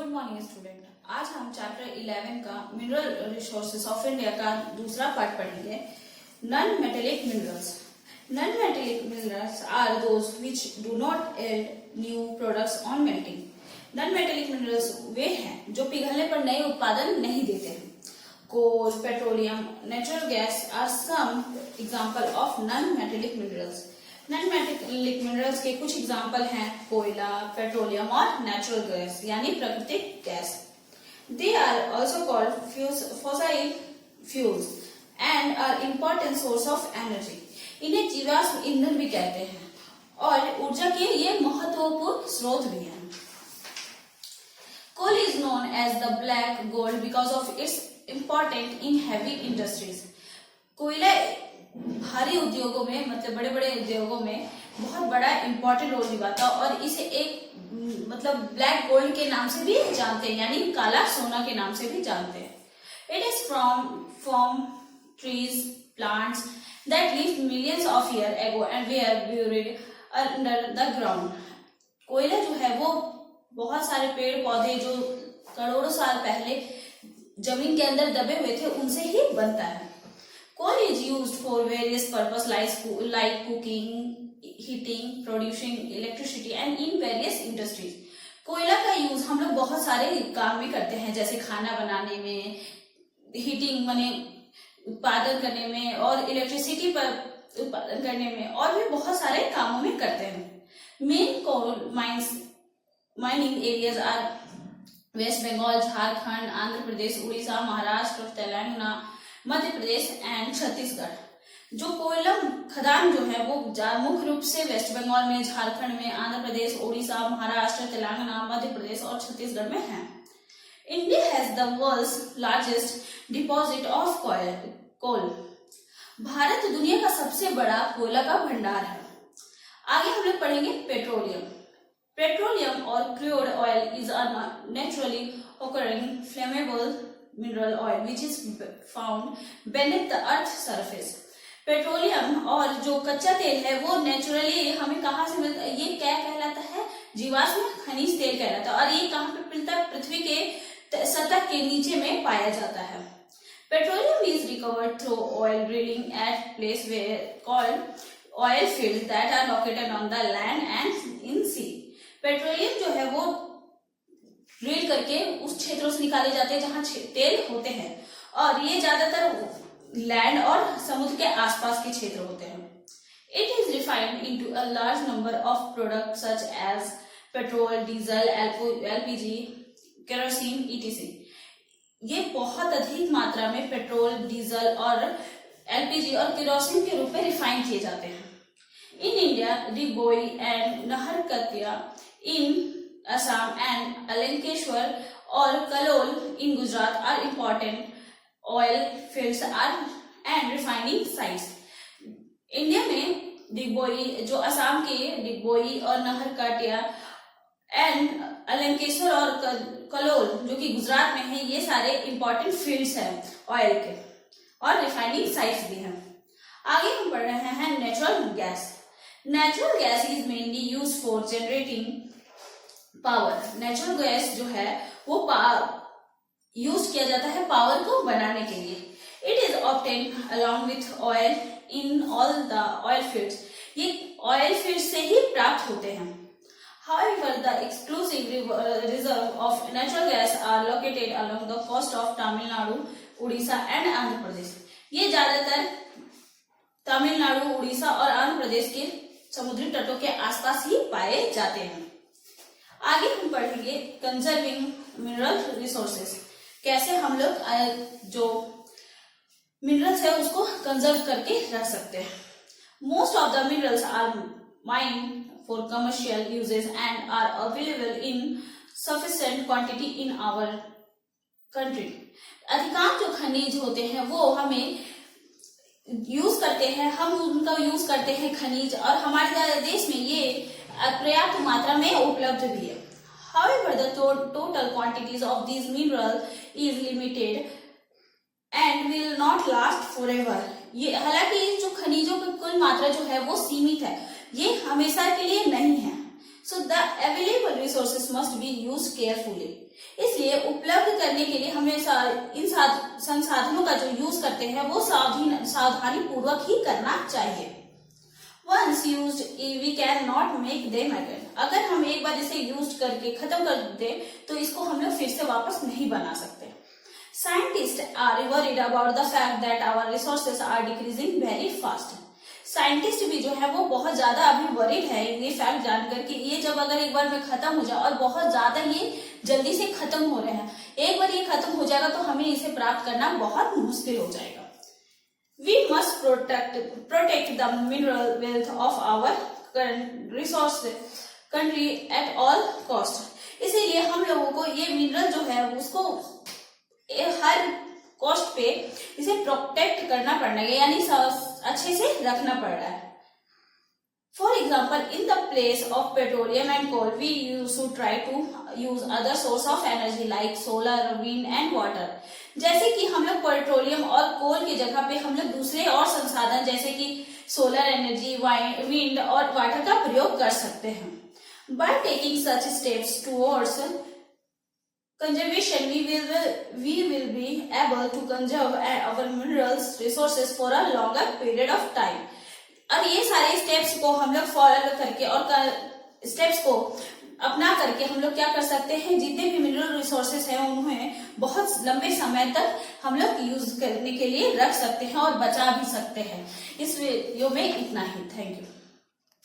Good morning student. आज हम chapter 11 का मिनरल रिसोर्सेस ऑफ इंडिया का दूसरा पार्ट पढ़ेंगे। Non metallic minerals. Non metallic minerals are those which do not add new products on melting. Non metallic minerals वे हैं जो पिघलने पर नए उत्पादन नहीं देते हैं। Coal, petroleum, natural gas are some example of non metallic minerals. Non metallic minerals के कुछ एग्जाम्पल हैं कोयला, पेट्रोलियम और नेचुरल गैस यानी प्राकृतिक गैस। They are also called fossil fuels and are important source of energy. इन्हें जीवाश्म ईंधन भी कहते हैं और ऊर्जा के ये महत्वपूर्ण स्रोत भी हैं। Coal is known as the black gold because of its important in heavy industries. कोयला भारी उद्योगों में मतलब बड़े बड़े उद्योगों में बहुत बड़ा इम्पोर्टेंट रोल निभाता है और इसे एक मतलब ब्लैक गोल्ड के नाम से भी जानते हैं यानी काला सोना के नाम से भी जानते हैं। It is from trees plants that lived millions of year ago and were buried under the ground. कोयला जो है वो बहुत सारे पेड़ पौधे जो करोड़ों साल पहले जमीन के अंदर दबे हुए थे उनसे ही बनता है। Coal is used for various purposes like cooking, heating, producing electricity and in various industries. कोयला का यूज हम लोग बहुत सारे काम भी करते हैं जैसे खाना बनाने में, हीटिंग माने उत्पादन करने में और इलेक्ट्रिसिटी पर उत्पादन करने में और भी बहुत सारे कामों में करते हैं। Main coal mining areas are West Bengal, Jharkhand, Andhra Pradesh, Orissa, Maharashtra, Telangana, Madhya Pradesh and Chhattisgarh. जो कोयला खदान जो है वो मुख्य रूप से वेस्ट बंगाल में, झारखंड में, आंध्र प्रदेश, उड़ीसा, महाराष्ट्र, तेलंगाना, मध्य प्रदेश और छत्तीसगढ़ में है। India has the world's largest deposit of coal. Bharat दुनिया का सबसे बड़ा कोयला का भंडार है। आगे हम लोग पढ़ेंगे पेट्रोलियम। पेट्रोलियम और crude oil is a naturally occurring flammable mineral oil which is found beneath the earth surface। Petroleum और जो कच्चा तेल है वो नेचुरली हमें कहाँ से मिलता है? ये क्या कहलाता है? जीवाश्म खनिज तेल कहलाता है और ये कहाँ पे मिलता है? पृथ्वी के सतह के नीचे में पाया जाता है। Petroleum is recovered through oil drilling at place were called oil field that are located on the land and in sea. Petroleum जो है वो ड्रिल करके उस क्षेत्रों से निकाले जाते हैं जहां तेल होते हैं और ये ज्यादातर लैंड और समुद्र के आसपास के क्षेत्र होते हैं। It is refined into a large number of product such as petrol, diesel, LPG, kerosene etc। ये बहुत अधिक मात्रा में पेट्रोल, डीजल और एलपीजी और केरोसिन के रूप में रिफाइन किए जाते हैं। In India Digboi and Naharkatiya in Assam and Alankeshwar or Kalol in Gujarat are important oil fields and refining sites। India में डिगबोई जो असम के डिगबोई और नहरकटिया एंड अलंकेश्वर और कलोल जो कि गुजरात में है, ये सारे इंपॉर्टेंट फील्ड्स हैं ऑयल के और रिफाइनिंग साइट्स भी हैं। आगे हम पढ़ रहे हैं natural gas. Natural gas is mainly use for generating power. Natural gas जो है वो यूज किया जाता है पावर को बनाने के लिए। It is obtained along with oil in all the oil fields. ये ऑयल फील्ड से ही प्राप्त होते हैं। However the exclusive reserve of natural gas are located along the coast of Tamil Nadu, Orissa and Andhra Pradesh. ये ज्यादातर तमिलनाडु, उड़ीसा और आंध्र प्रदेश के समुद्री तटों के आसपास ही पाए जाते हैं। आगे हम पढ़ेंगे कंजर्विंग मिनरल रिसोर्सेस। कैसे हम लोग जो मिनरल्स है उसको कंजर्व करके रख सकते हैं। Most of the minerals are mined for commercial uses and are available in sufficient quantity in our country. अधिकांश जो खनिज होते हैं वो हमें यूज करते हैं, हम उनका यूज करते हैं खनिज और हमारे देश में ये पर्याप्त मात्रा में उपलब्ध भी है। However, the total quantities of these minerals is limited and will not last forever। ये हालांकि जो खनिजों की कुल मात्रा जो है वो सीमित है, ये हमेशा के लिए नहीं है। So the available resources must be used carefully। इसलिए उपलब्ध करने के लिए हमें इन संसाधनों का जो यूज करते हैं वो सावधानी पूर्वक ही करना चाहिए। Once used, we cannot make them again. अगर हम एक बार इसे यूज करके खत्म कर दें तो इसको हम लोग फिर से वापस नहीं बना सकते। Scientists are worried about the fact that our resources are decreasing very fast. Scientist भी जो है वो बहुत ज्यादा अभी वरीड है ये फैक्ट जानकर कि ये जब अगर एक बार में खत्म हो जाए, और बहुत ज्यादा ये जल्दी से खत्म हो रहे हैं, एक बार ये खत्म हो जाएगा तो हमें इसे प्राप्त करना बहुत मुश्किल हो जाएगा। We must protect the mineral wealth of our resource country at all cost. इसीलिए हम लोगों को ये मिनरल जो है उसको हर कॉस्ट पे इसे प्रोटेक्ट करना पड़ेगा, यानी अच्छे से रखना पड़ रहा है। For example, in the place of petroleum and coal we use to try to use other source of energy like solar, wind and water. जैसे कि हम लोग पेट्रोलियम और कोल की जगह पे हम लोग दूसरे और संसाधन जैसे कि सोलर एनर्जी, विंड और वाटर का प्रयोग कर सकते हैं। By taking such steps towards conservation, we will be able to conserve our minerals resources for a longer period of time. और ये सारे स्टेप्स को हम लोग फॉलो करके और स्टेप्स को अपना करके हम लोग क्या कर सकते हैं, जितने भी मिनरल रिसोर्सेस हैं उन्हें बहुत लंबे समय तक हम लोग यूज करने के लिए रख सकते हैं और बचा भी सकते हैं। इस वीडियो में इतना ही। Thank you.